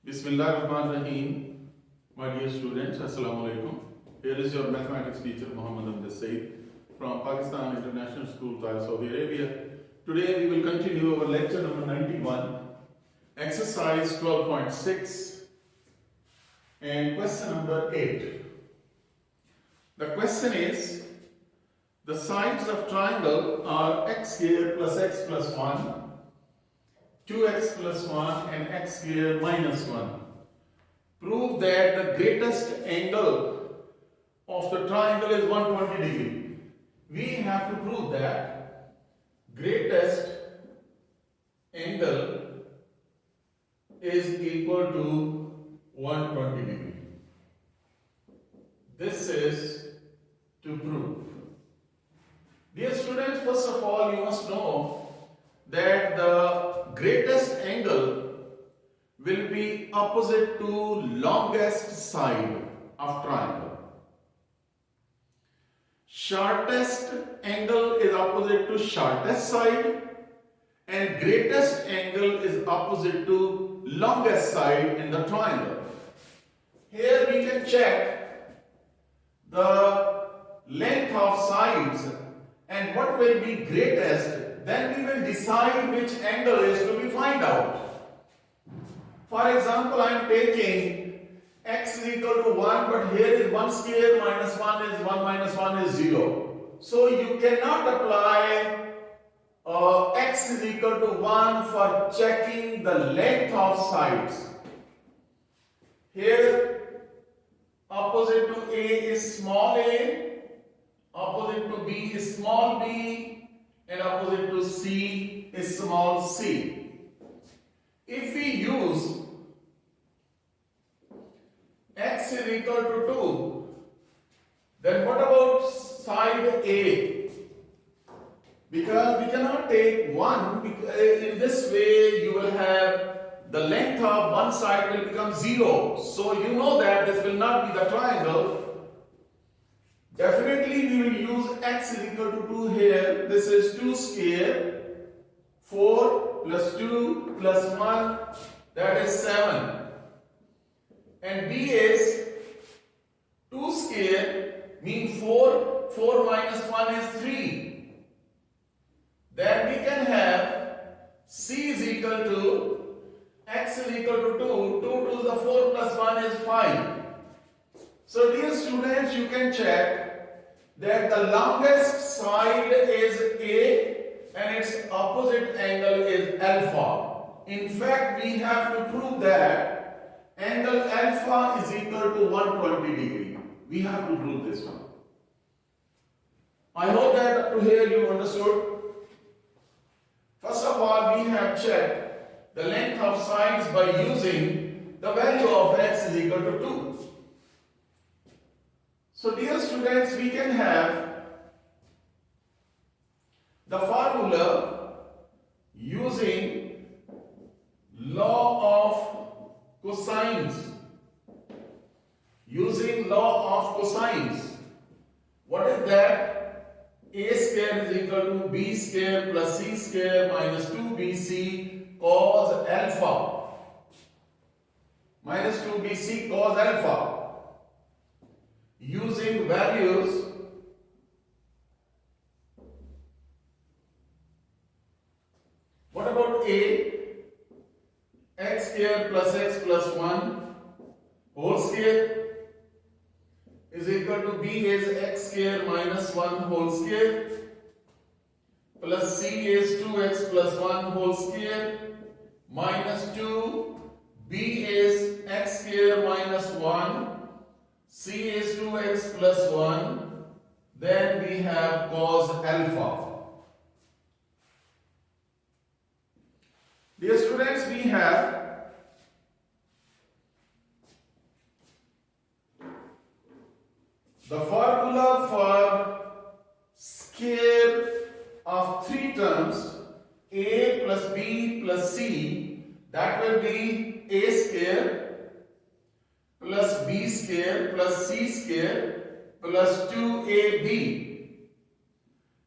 Bismillahirrahmanirrahim. My dear students, Assalamu alaikum. Here is your mathematics teacher Muhammad Amjad Saeed from Pakistan International School, Cairo, Saudi Arabia. Today we will continue our lecture number 91, exercise 12.6 and question number 8. The question is, the sides of triangle are x square plus x plus 1, 2x plus 1 and x square minus 1. Prove that the greatest angle of the triangle is 120 degree. We have to prove that greatest angle is equal to 120 degree. This is to prove. Dear students, first of all you must know that the greatest angle will be opposite to longest side of triangle. Shortest angle is opposite to shortest side and greatest angle is opposite to longest side in the triangle. Here we can check the length of sides and what will be greatest. Then we will decide which angle is to be find out. For example, I am taking x is equal to 1, but here is 1 square minus 1 is 1 minus 1 is 0. So you cannot apply x is equal to 1 for checking the length of sides. Here opposite to A is small a, opposite to B is small b, and opposite to C is small c. If we use x is equal to 2, then what about side A? Because we cannot take 1, in this way you will have the length of one side will become 0. So you know that this will not be the triangle. Definitely we will use x is equal to 2 here. This is 2 square, 4 plus 2 plus 1, that is 7. And b is 2 square, means 4, 4 minus 1 is 3. Then we can have c is equal to x is equal to 2, 2 to the 4 plus 1 is 5. So dear students, you can check that the longest side is A and its opposite angle is alpha. In fact, we have to prove that angle alpha is equal to 120 degree. We have to prove this one. I hope that up to here you understood. First of all, we have checked the length of sides by using the value of x is equal to 2. So dear students, we can have the formula using law of cosines. Using law of cosines. What is that? A square is equal to b square plus c square minus 2bc cos alpha. Minus 2bc cos alpha. Using values what about A? X square plus x plus 1 whole square is equal to B is x square minus 1 whole square plus C is 2x plus 1 whole square minus 2, B is x square minus 1, C is 2x plus 1, then we have cos alpha. Dear students, we have the formula for square of three terms A plus B plus C, that will be A square plus b square plus c square plus 2ab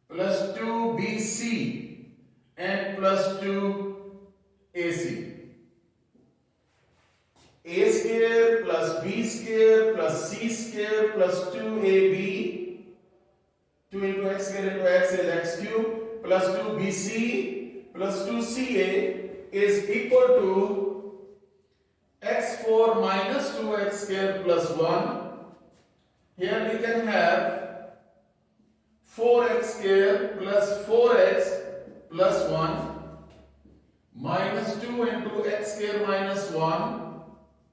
plus 2bc and plus 2ac. a square plus b square plus c square plus 2ab, 2 into x square into x is x cube, plus 2bc plus 2ca is equal to x4 minus 2x square plus 1. Here we can have 4x square plus 4x plus 1 minus 2 into x square minus 1,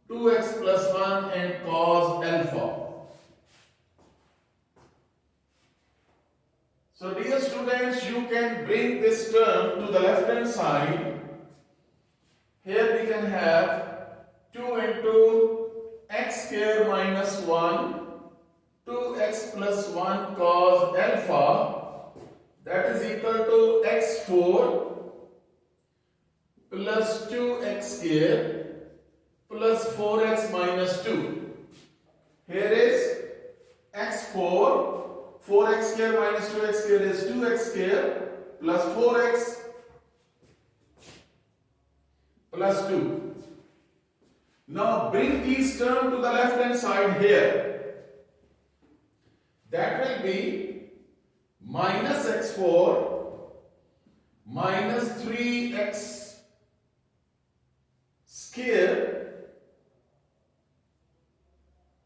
2x plus 1 and cos alpha. So dear students, you can bring this term to the left hand side. Here we can have 2 into x square minus 1, 2x plus 1 cos alpha, that is equal to x4 plus 2x square plus 4x minus 2. Here is x4, 4x square minus 2x square is 2x square plus 4x plus 2. Now bring these terms to the left hand side here. That will be minus x4 minus 3x square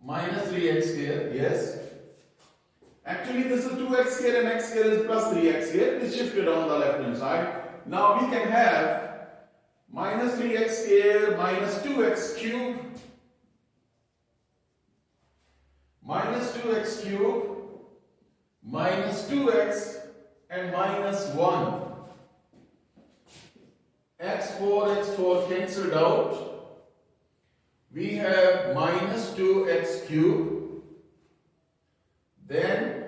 minus 3x square, yes. Actually this is 2x square and x square is plus 3x square. It is shifted on the left hand side. Now we can have minus 3x square minus 2x cube minus 2x cube minus 2x and minus 1. x4 cancelled out. We have minus 2x cube, then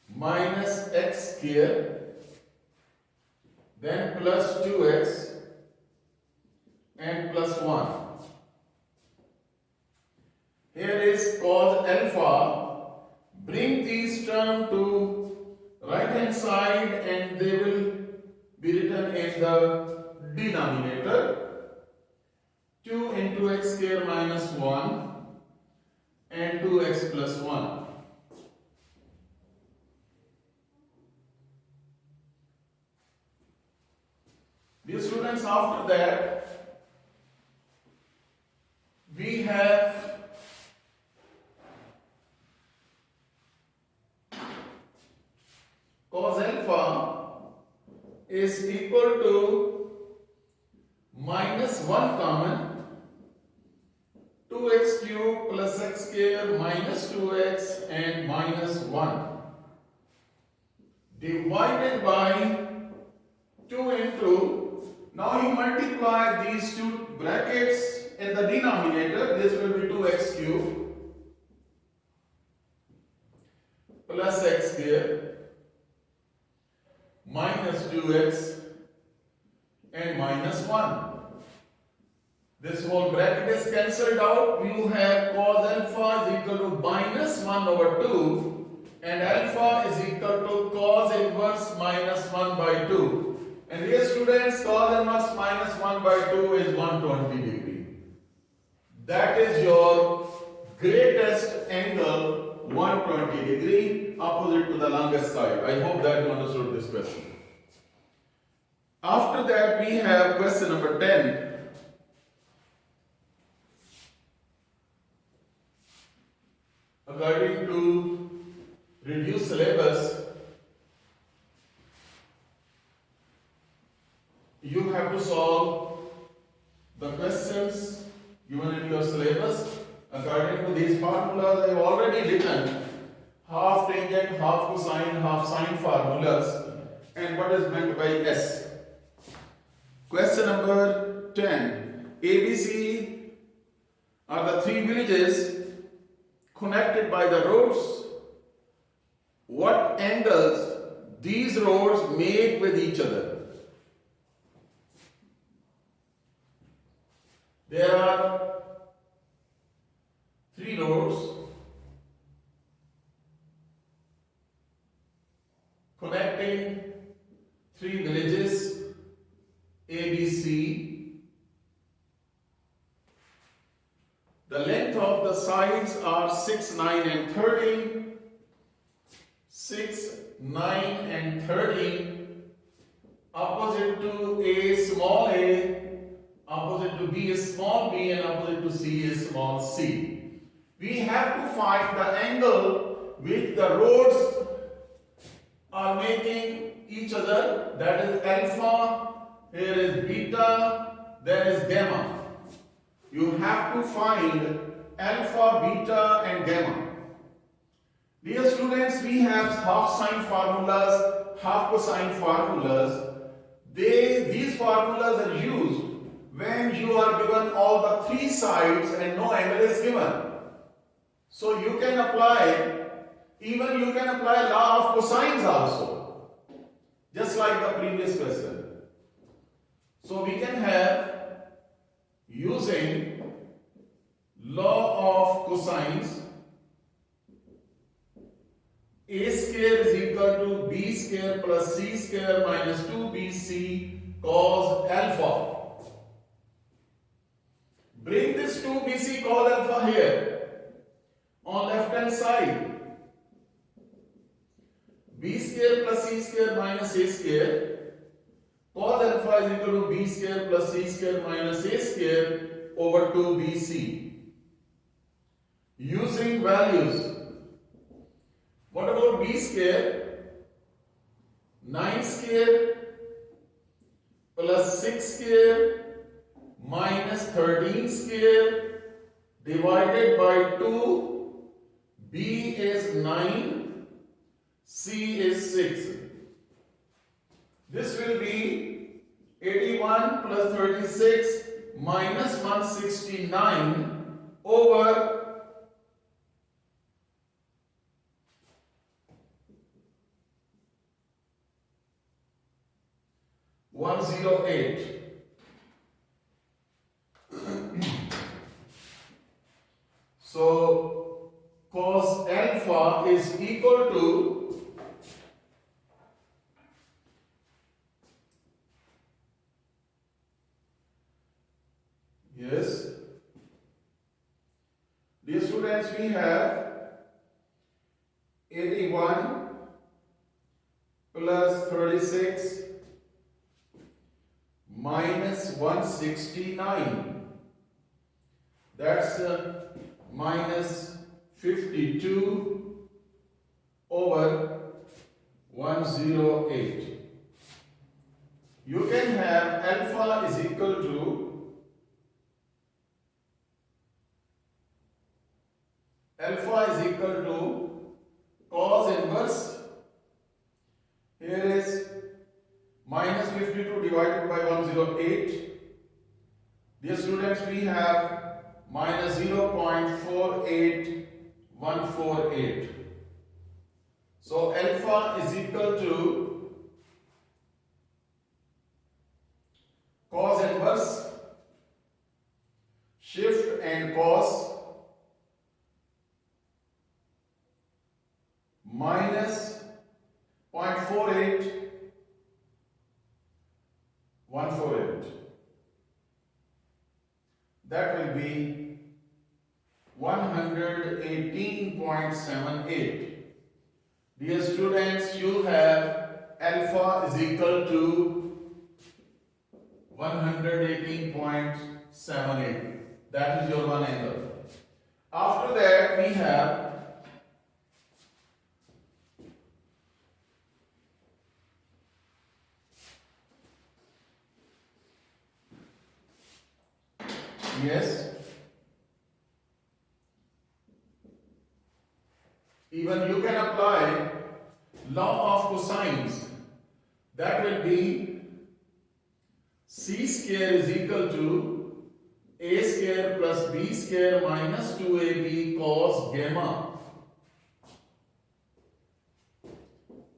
minus x square, then plus 2x and plus 1. Here is cos alpha. Bring these terms to right hand side and they will be written in the denominator. 2 into x square minus 1 and 2x plus 1. Dear students, after that we have cos alpha is equal to minus 1 common, 2x cube plus x square minus 2x and minus 1 divided by 2 into, now you multiply these two brackets in the denominator, this will be 2x cube plus x square minus 2x and minus 1. This whole bracket is cancelled out. You have cos alpha is equal to minus 1 over 2 and alpha is equal to cos inverse minus 1 by 2. And here students, cos inverse minus 1 by 2 is 120 degree. That is your greatest angle, 120 degree, opposite to the longest side. I hope that you understood this question. After that we have question number 10. According to reduced syllabus, you have to solve the questions given in your syllabus. According to these formulas, I have already written half tangent, half cosine, half sine formulas and what is meant by S. Question number 10. ABC are the three villages connected by the roads. What angles these roads make with each other? There are three roads connecting three villages ABC. The length of the sides are 6, 9 and 13. 6, 9 and 13. Opposite to A small a, opposite to B is small b, and opposite to C is small c. We have to find the angle which the rods are making each other. That is alpha, here is beta, there is gamma. You have to find alpha, beta and gamma. Dear students, we have half sine formulas, half cosine formulas. These formulas are used when you are given all the three sides and no angle is given. So you can apply, even you can apply law of cosines also, just like the previous question. So we can have, using law of cosines, a square is equal to b square plus c square minus 2bc cos alpha. Bring this 2bc cos alpha here on left hand side. B square plus c square minus a square cos alpha is equal to b square plus c square minus a square over 2bc. Using values. What about b square? 9 square plus 6 square minus 13 square divided by 2. B is 9, C is 6. This will be 81 plus 36 minus 169 over 108. So cos alpha is equal to yes. Dear students, we have 81 plus 36 minus 169. That's minus 52 over 108. You can have alpha is equal to cos inverse. Here is minus 52 divided by 108. Dear students, we have minus 0.48148. So alpha is equal to cos inverse, shift and cos minus 0.48148. That will be 118.78. Dear students, you have alpha is equal to 118.78. That is your one angle. After that, we have yes. Even you can apply law of cosines. That will be c square is equal to a square plus b square minus 2ab cos gamma.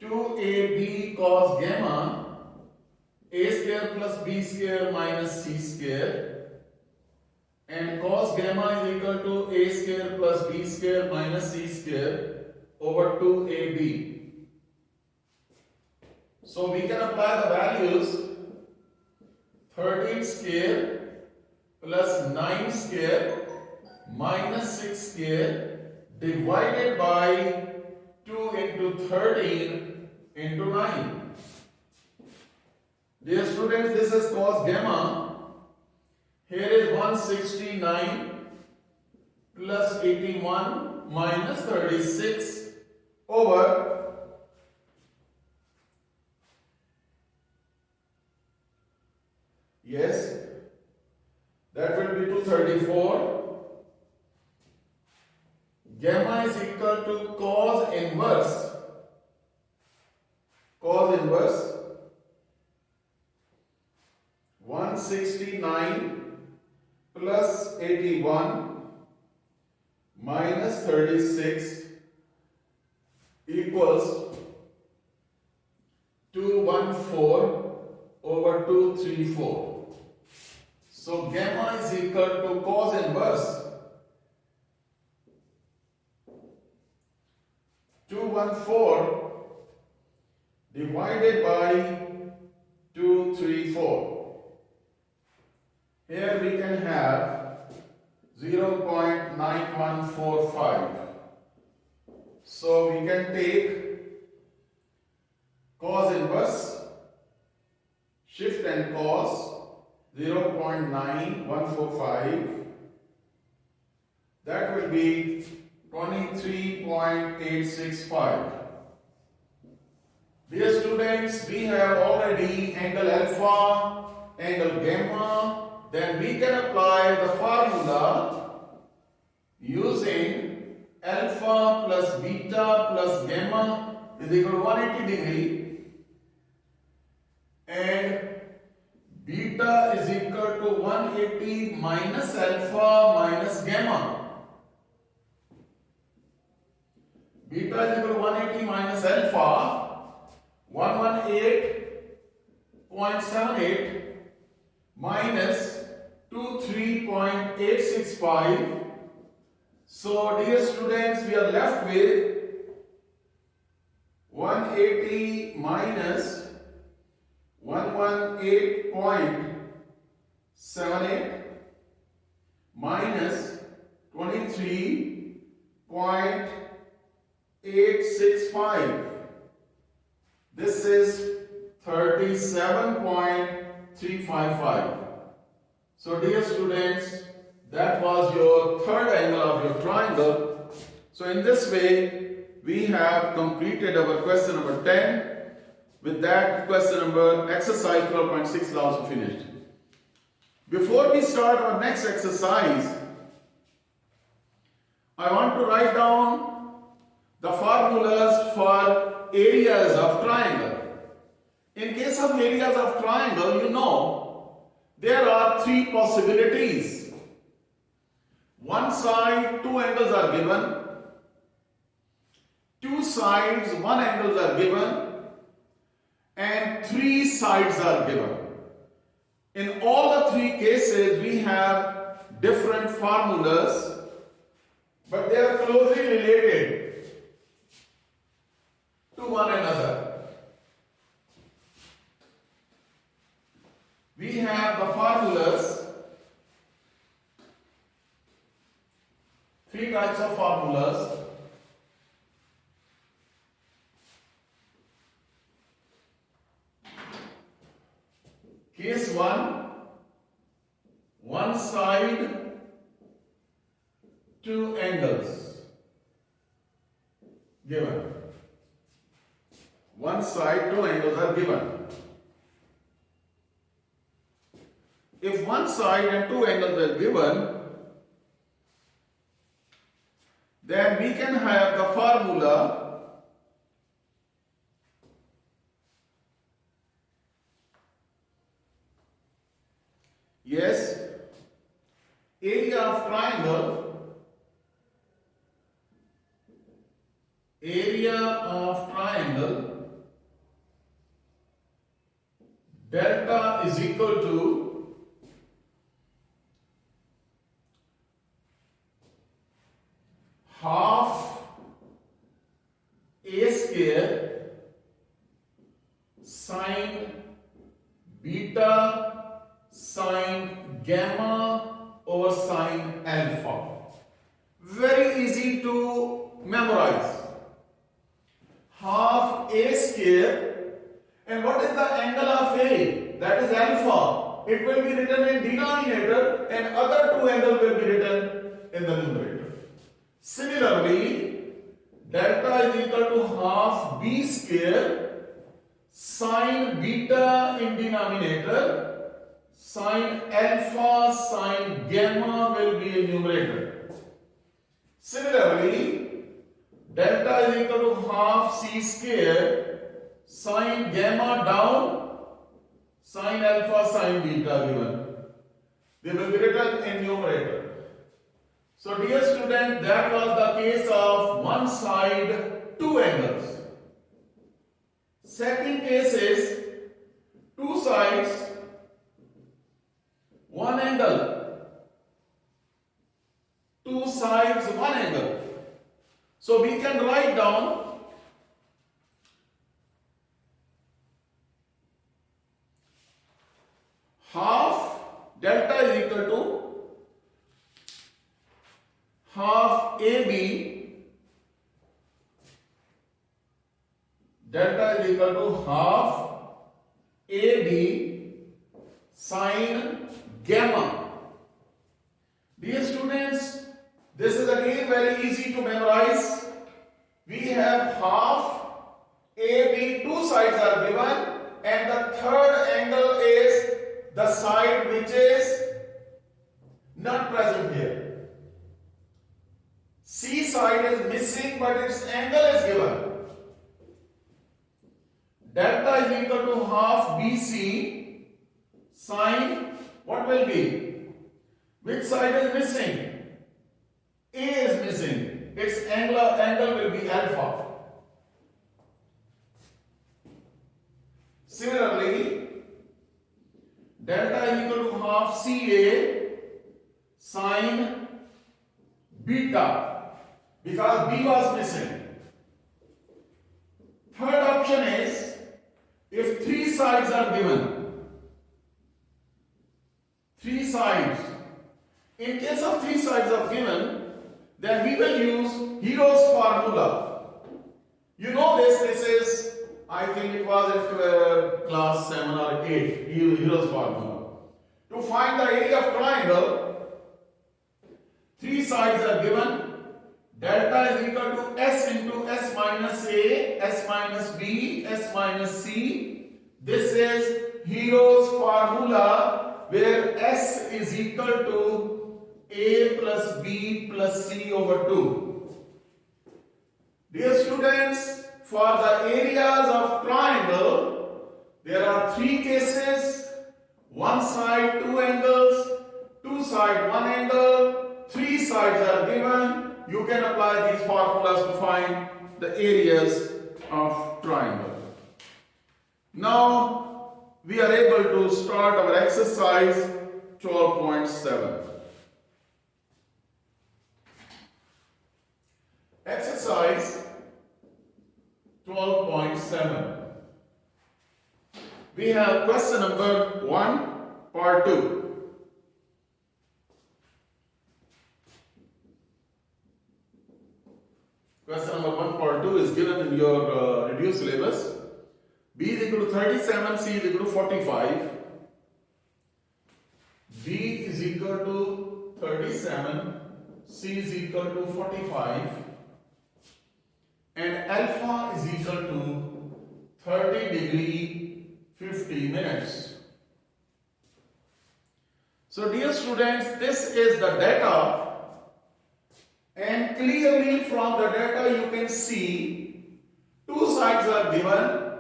2ab cos gamma, a square plus b square minus c square, and cos gamma is equal to a square plus b square minus c square over 2ab. So we can apply the values 13 square plus 9 square minus 6 square divided by 2 into 13 into 9. Dear students, this is cos gamma. Here is 169 plus 81 minus 36 over yes, that will be 234. Gamma is equal to cos inverse 169 plus 81 minus 36 equals 214 over 234. So gamma is equal to cos inverse 214 divided by 234. Here we can have 0.9145. So we can take cos inverse, shift and cos 0.9145. That will be 23.865. Dear students, we have already angle alpha, angle gamma. Then we can apply the formula using alpha plus beta plus gamma is equal to 180 degree and beta is equal to 180 minus alpha minus gamma. Beta is equal to 180 minus alpha 118.78 minus 23.865. So dear students, we are left with 180 minus 118.78 minus 23.865. This is 37.355. So dear students, that was your third angle of your triangle. So in this way, we have completed our question number 10. With that, question number exercise 12.6 is also finished. Before we start our next exercise, I want to write down the formulas for areas of triangle. In case of areas of triangle, you know, there are three possibilities. One side, two angles are given. Two sides, one angles are given. And three sides are given. In all the three cases, we have different formulas, but they are closely related to one another. We have the formulas, three types of formulas. Case 1, one side, two angles given. One side, two angles are given. If one side and two angles are given, then we can have the formula yes, area of triangle, delta is equal to half a square sine beta sine gamma over sine alpha. very easy to memorize. Half a square. And what is the angle of A? That is alpha. It will be written in denominator and other two angles will be written in the numerator. Similarly, delta is equal to half B square sine beta in denominator, sine alpha sine gamma will be in numerator. Similarly, delta is equal to half C square sine gamma down, sine alpha, sine beta given. They will be written in numerator. So dear student, that was the case of one side, two angles. Second case is two sides, one angle. Two sides, one angle. So we can write down half delta is equal to half AB, delta is equal to half AB sine gamma. Dear students, this is again very easy to memorize. We have half AB, two sides are given, and the third angle is the side which is not present here. C side is missing, but its angle is given. Delta is equal to half BC sine, what will be? Which side is missing? A is missing. Its angle will be alpha. Similarly, delta is equal to half CA sine beta, because B was missing. Third option is, if three sides are given, three sides. In case of three sides are given, then we will use Hero's formula. You know this is, I think it was in class 7 or 8, Hero's formula. To find the area of triangle, three sides are given. Delta is equal to S into S minus A, S minus B, S minus C. This is Hero's formula where S is equal to A plus B plus C over 2. Dear students, for the areas of triangle, there are three cases. One side, two angles, two side, one angle, three sides are given. You can apply these formulas to find the areas of triangle. Now we are able to start our exercise 12.7. Exercise 12.7. We have question number 1, part 2. Question number 1, part 2 is given in your reduced syllabus. B is equal to 37, C is equal to 45. B is equal to 37, C is equal to 45, and alpha is equal to 30 degree 50 minutes. So dear students, this is the data. And clearly from the data you can see two sides are given,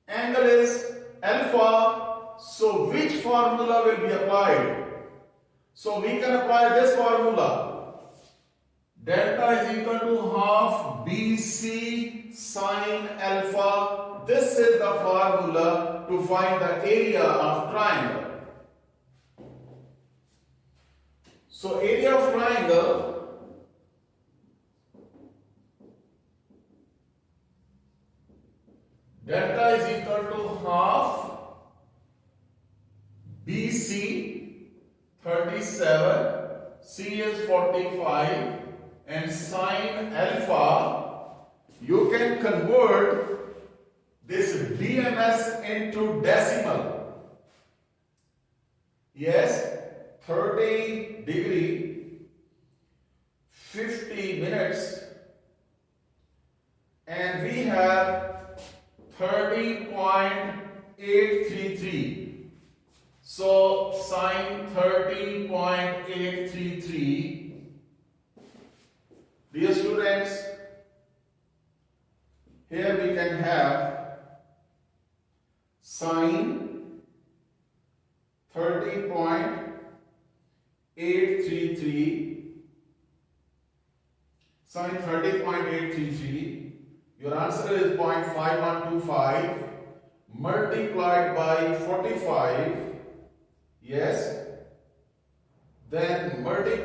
angle is alpha, so which formula will be applied? So we can apply this formula. Delta is equal to half BC sine alpha. This is the formula to find the area of triangle. So area of triangle, delta is equal to half BC 37, C is 45, and sine alpha, you can convert this BMS into decimal. Yes, 30 degree, 50 minutes, and we have 30.833. So sine 30.833. Dear students, here we can have sine 30.833, sine 30.833. Your answer is 0.5125 multiplied by 45. Yes, then multiply